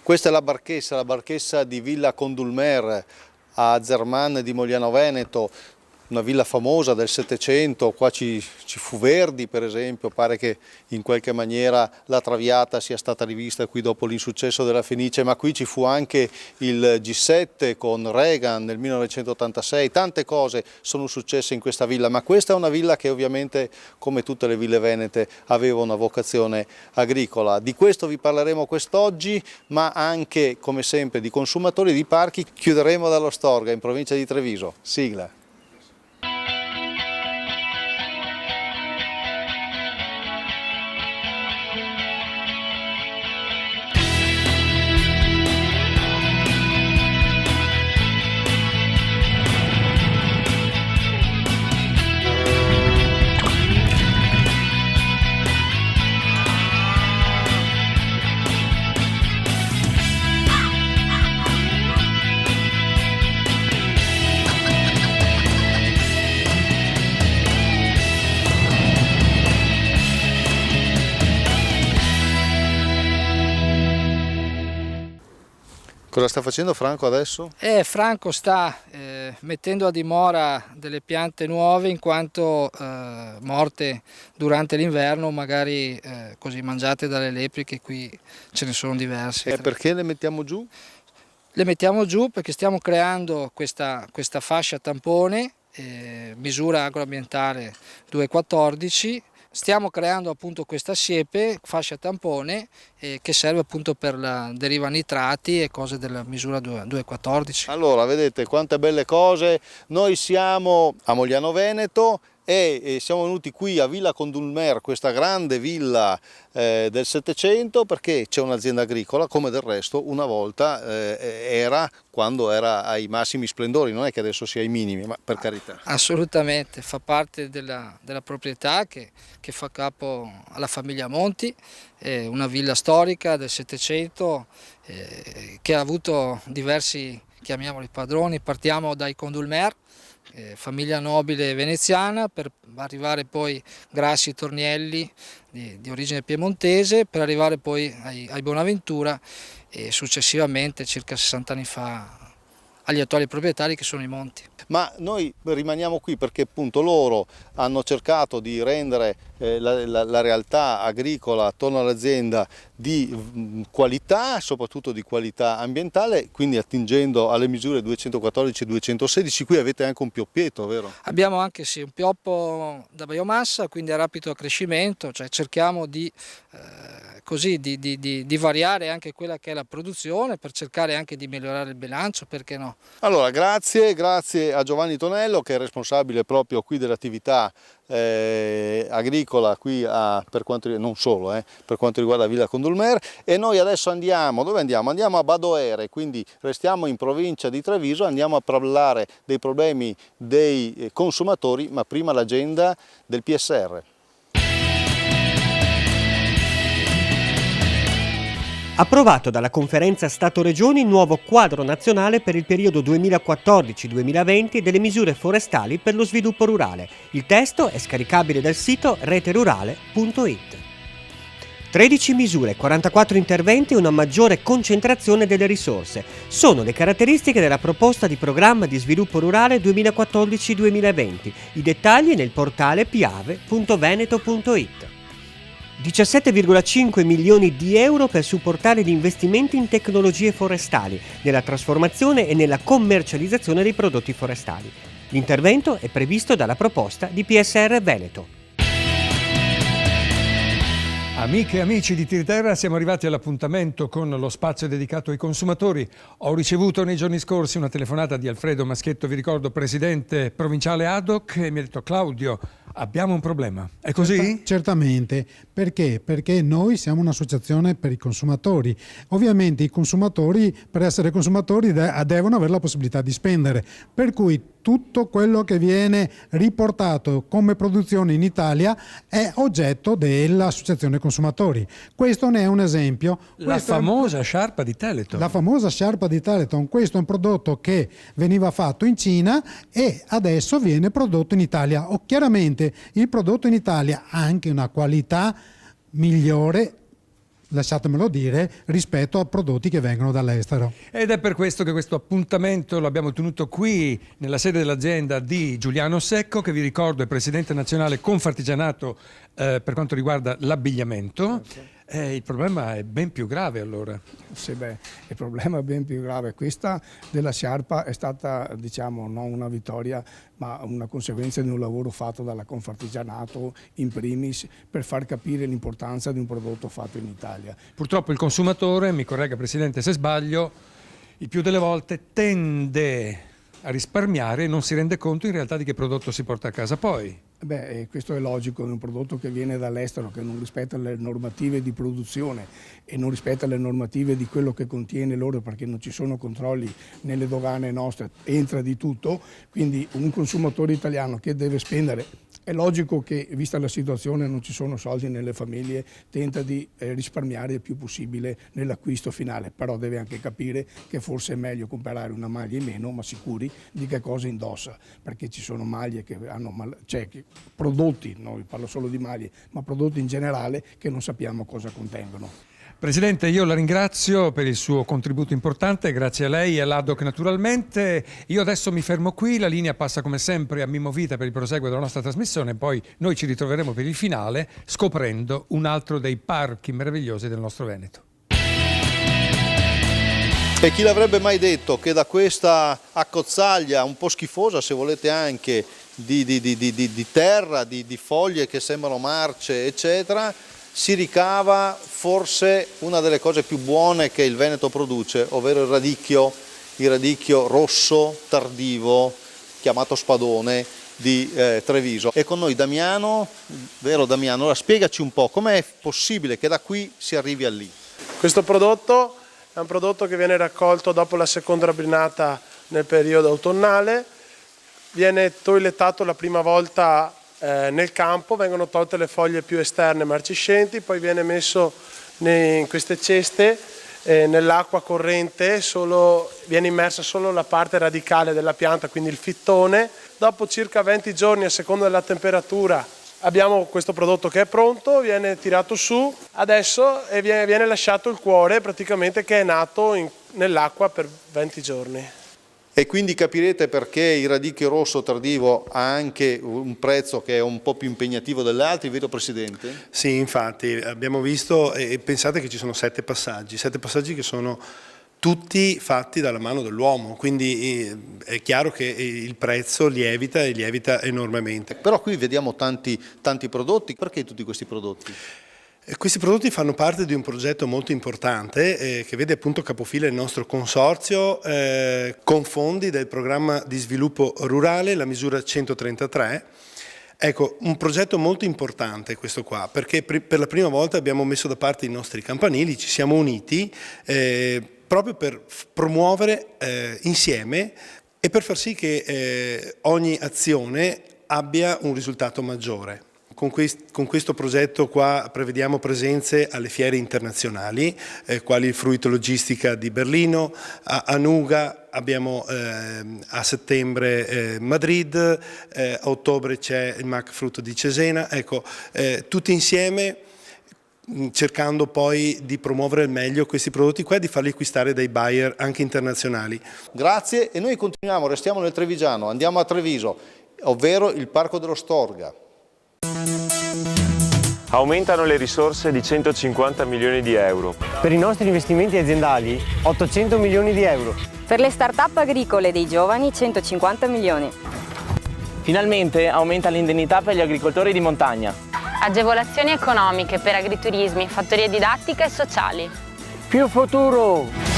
Questa è la barchessa di Villa Condulmer a Zerman di Mogliano Veneto, una villa famosa del Settecento. Qua ci fu Verdi per esempio, pare che in qualche maniera la Traviata sia stata rivista qui dopo l'insuccesso della Fenice, ma qui ci fu anche il G7 con Reagan nel 1986, tante cose sono successe in questa villa, ma questa è una villa che ovviamente, come tutte le ville venete, aveva una vocazione agricola. Di questo vi parleremo quest'oggi, ma anche come sempre di consumatori e di parchi. Chiuderemo dallo Storga in provincia di Treviso. Sigla. Cosa sta facendo Franco adesso? Franco sta mettendo a dimora delle piante nuove, in quanto morte durante l'inverno, magari così mangiate dalle lepri, che qui ce ne sono diverse. E perché le mettiamo giù? Le mettiamo giù perché stiamo creando questa fascia tampone, misura agroambientale 2,14. Stiamo creando appunto questa siepe, fascia tampone, che serve appunto per la deriva nitrati e cose della misura 2,14. Allora, vedete quante belle cose. Noi siamo a Mogliano Veneto e siamo venuti qui a Villa Condulmer, questa grande villa del Settecento, perché c'è un'azienda agricola, come del resto una volta era, quando era ai massimi splendori, non è che adesso sia ai minimi, ma per carità. Assolutamente, fa parte della proprietà che fa capo alla famiglia Monti, una villa storica del Settecento che ha avuto diversi, chiamiamoli padroni. Partiamo dai Condulmer, famiglia nobile veneziana, per arrivare poi Grassi Tornielli di origine piemontese, per arrivare poi ai Bonaventura e successivamente, circa 60 anni fa, agli attuali proprietari che sono i Monti. Ma noi rimaniamo qui perché appunto loro hanno cercato di rendere la realtà agricola attorno all'azienda di qualità, soprattutto di qualità ambientale, quindi attingendo alle misure 214 e 216. Qui avete anche un pioppeto, vero? Abbiamo anche sì, un pioppo da biomassa, quindi a rapido accrescimento, cioè cerchiamo di variare anche quella che è la produzione, per cercare anche di migliorare il bilancio, perché no? Allora, grazie a Giovanni Tonello, che è responsabile proprio qui dell'attività agricola qui per quanto riguarda Villa Condulmer. E noi adesso andiamo, dove andiamo? Andiamo a Badoere, quindi restiamo in provincia di Treviso, andiamo a parlare dei problemi dei consumatori, ma prima l'agenda del PSR. Approvato dalla Conferenza Stato-Regioni il nuovo quadro nazionale per il periodo 2014-2020 delle misure forestali per lo sviluppo rurale. Il testo è scaricabile dal sito reterurale.it. 13 misure, 44 interventi e una maggiore concentrazione delle risorse sono le caratteristiche della proposta di programma di sviluppo rurale 2014-2020. I dettagli nel portale piave.veneto.it. 17,5 milioni di euro per supportare gli investimenti in tecnologie forestali, nella trasformazione e nella commercializzazione dei prodotti forestali. L'intervento è previsto dalla proposta di PSR Veneto. Amiche e amici di Tiriterra, siamo arrivati all'appuntamento con lo spazio dedicato ai consumatori. Ho ricevuto nei giorni scorsi una telefonata di Alfredo Maschietto, vi ricordo, presidente provinciale ADOC, e mi ha detto: Claudio, abbiamo un problema. È così? Certamente. Perché? Perché noi siamo un'associazione per i consumatori. Ovviamente i consumatori, per essere consumatori, devono avere la possibilità di spendere. Per cui tutto quello che viene riportato come produzione in Italia è oggetto dell'associazione consumatori. Questo ne è un esempio. La famosa sciarpa di Teleton. La famosa sciarpa di Teleton. Questo è un prodotto che veniva fatto in Cina e adesso viene prodotto in Italia. Chiaramente il prodotto in Italia ha anche una qualità migliore lasciatemelo dire, rispetto a prodotti che vengono dall'estero. Ed è per questo che questo appuntamento lo abbiamo tenuto qui nella sede dell'azienda di Giuliano Secco, che vi ricordo è presidente nazionale Confartigianato per quanto riguarda l'abbigliamento. Il problema è ben più grave allora. Sì, il problema è ben più grave. Questa della sciarpa è stata, diciamo, non una vittoria, ma una conseguenza di un lavoro fatto dalla Confartigianato in primis per far capire l'importanza di un prodotto fatto in Italia. Purtroppo il consumatore, mi corregga Presidente se sbaglio, il più delle volte tende a risparmiare e non si rende conto in realtà di che prodotto si porta a casa poi. Questo è logico, è un prodotto che viene dall'estero, che non rispetta le normative di produzione e non rispetta le normative di quello che contiene l'oro, perché non ci sono controlli nelle dogane nostre, entra di tutto, quindi un consumatore italiano che deve spendere, è logico che vista la situazione non ci sono soldi nelle famiglie, tenta di risparmiare il più possibile nell'acquisto finale, però deve anche capire che forse è meglio comprare una maglia in meno, ma sicuri di che cosa indossa, perché ci sono maglie che hanno, prodotti, non parlo solo di maglie, ma prodotti in generale che non sappiamo cosa contengono. Presidente, io la ringrazio per il suo contributo importante, grazie a lei e all'ADOC naturalmente. Io adesso mi fermo qui, la linea passa come sempre a Mimmo Vita per il proseguo della nostra trasmissione, poi noi ci ritroveremo per il finale scoprendo un altro dei parchi meravigliosi del nostro Veneto. E chi l'avrebbe mai detto che da questa accozzaglia un po' schifosa, se volete anche, di terra, di foglie che sembrano marce, eccetera, si ricava forse una delle cose più buone che il Veneto produce, ovvero il radicchio rosso tardivo, chiamato spadone, di Treviso. E con noi Damiano, vero Damiano? Ora spiegaci un po' com'è possibile che da qui si arrivi a lì. Questo prodotto è un prodotto che viene raccolto dopo la seconda rabrinata nel periodo autunnale, viene toilettato la prima volta nel campo, vengono tolte le foglie più esterne marciscenti, poi viene messo in queste ceste nell'acqua corrente, viene immersa solo la parte radicale della pianta, quindi il fittone. Dopo circa 20 giorni, a seconda della temperatura, abbiamo questo prodotto che è pronto, viene tirato su adesso e viene lasciato il cuore praticamente che è nato nell'acqua per 20 giorni. E quindi capirete perché il radicchio rosso tardivo ha anche un prezzo che è un po' più impegnativo degli altri, vero Presidente? Sì, infatti abbiamo visto e pensate che ci sono 7 passaggi che sono tutti fatti dalla mano dell'uomo, quindi è chiaro che il prezzo lievita e lievita enormemente. Però qui vediamo tanti prodotti, perché tutti questi prodotti? Questi prodotti fanno parte di un progetto molto importante che vede appunto capofila il nostro consorzio con fondi del programma di sviluppo rurale, la misura 133. Ecco, un progetto molto importante questo qua, perché per la prima volta abbiamo messo da parte i nostri campanili, ci siamo uniti proprio per promuovere insieme e per far sì che ogni azione abbia un risultato maggiore. Con questo progetto qua prevediamo presenze alle fiere internazionali, quali il Fruit Logistica di Berlino, a Nuga, abbiamo a settembre Madrid, a ottobre c'è il MAC Frutto di Cesena, ecco, tutti insieme cercando poi di promuovere al meglio questi prodotti qua e di farli acquistare dai buyer anche internazionali. Grazie, e noi continuiamo, restiamo nel Trevigiano, andiamo a Treviso, ovvero il Parco dello Storga. Aumentano le risorse di 150 milioni di euro. Per i nostri investimenti aziendali 800 milioni di euro. Per le start-up agricole dei giovani 150 milioni. Finalmente aumenta l'indennità per gli agricoltori di montagna. Agevolazioni economiche per agriturismi, fattorie didattiche e sociali. Più futuro!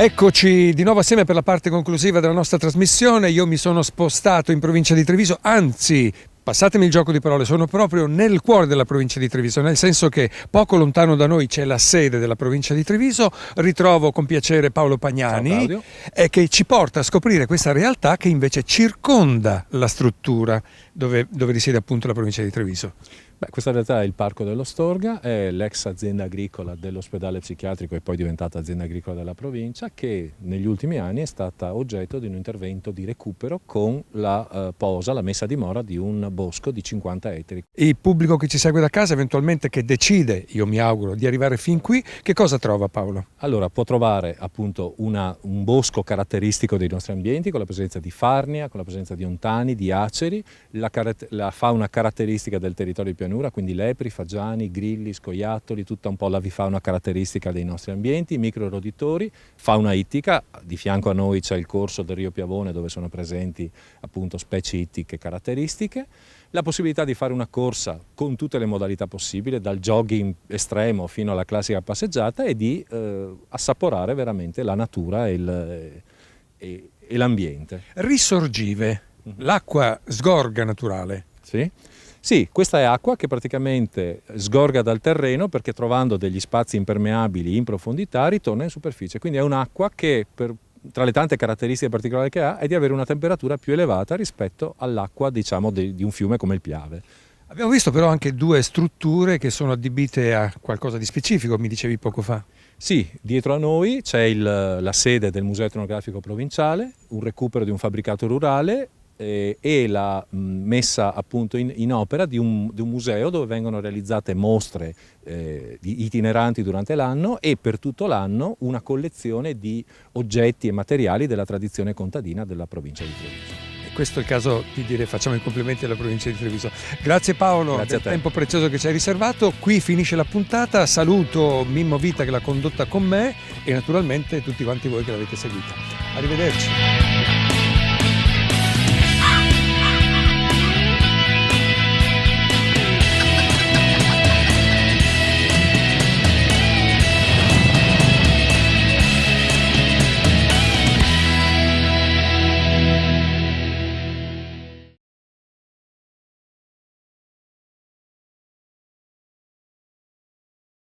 Eccoci di nuovo assieme per la parte conclusiva della nostra trasmissione. Io mi sono spostato in provincia di Treviso, anzi, passatemi il gioco di parole, sono proprio nel cuore della provincia di Treviso, nel senso che poco lontano da noi c'è la sede della provincia di Treviso. Ritrovo con piacere Paolo Pagnani che ci porta a scoprire questa realtà che invece circonda la struttura dove risiede appunto la provincia di Treviso. Questa in realtà è il Parco dello Storga, è l'ex azienda agricola dell'ospedale psichiatrico e poi diventata azienda agricola della provincia, che negli ultimi anni è stata oggetto di un intervento di recupero con la posa, la messa a dimora di un bosco di 50 ettari. Il pubblico che ci segue da casa, eventualmente che decide, io mi auguro, di arrivare fin qui, che cosa trova, Paolo? Allora, può trovare appunto un bosco caratteristico dei nostri ambienti, con la presenza di farnia, con la presenza di ontani, di aceri, la fauna caratteristica del territorio di pianura, quindi lepri, fagiani, grilli, scoiattoli, tutta un po' l'avifauna caratteristica dei nostri ambienti, microroditori, fauna ittica. Di fianco a noi c'è il corso del Rio Piavone, dove sono presenti appunto specie ittiche caratteristiche, la possibilità di fare una corsa con tutte le modalità possibili, dal jogging estremo fino alla classica passeggiata, e di assaporare veramente la natura e l'ambiente. Risorgive, l'acqua sgorga naturale. Sì, questa è acqua che praticamente sgorga dal terreno, perché trovando degli spazi impermeabili in profondità ritorna in superficie, quindi è un'acqua che tra le tante caratteristiche particolari che ha è di avere una temperatura più elevata rispetto all'acqua, diciamo, di un fiume come il Piave. Abbiamo visto però anche due strutture che sono adibite a qualcosa di specifico, mi dicevi poco fa. Sì, dietro a noi c'è la sede del Museo Etnografico Provinciale, un recupero di un fabbricato rurale e la messa appunto in opera di un museo dove vengono realizzate mostre itineranti durante l'anno, e per tutto l'anno una collezione di oggetti e materiali della tradizione contadina della provincia di Treviso. Questo è il caso di dire facciamo i complimenti alla provincia di Treviso. Grazie Paolo, Grazie del tempo prezioso che ci hai riservato. Qui finisce la puntata, saluto Mimmo Vita che l'ha condotta con me e naturalmente tutti quanti voi che l'avete seguita. Arrivederci.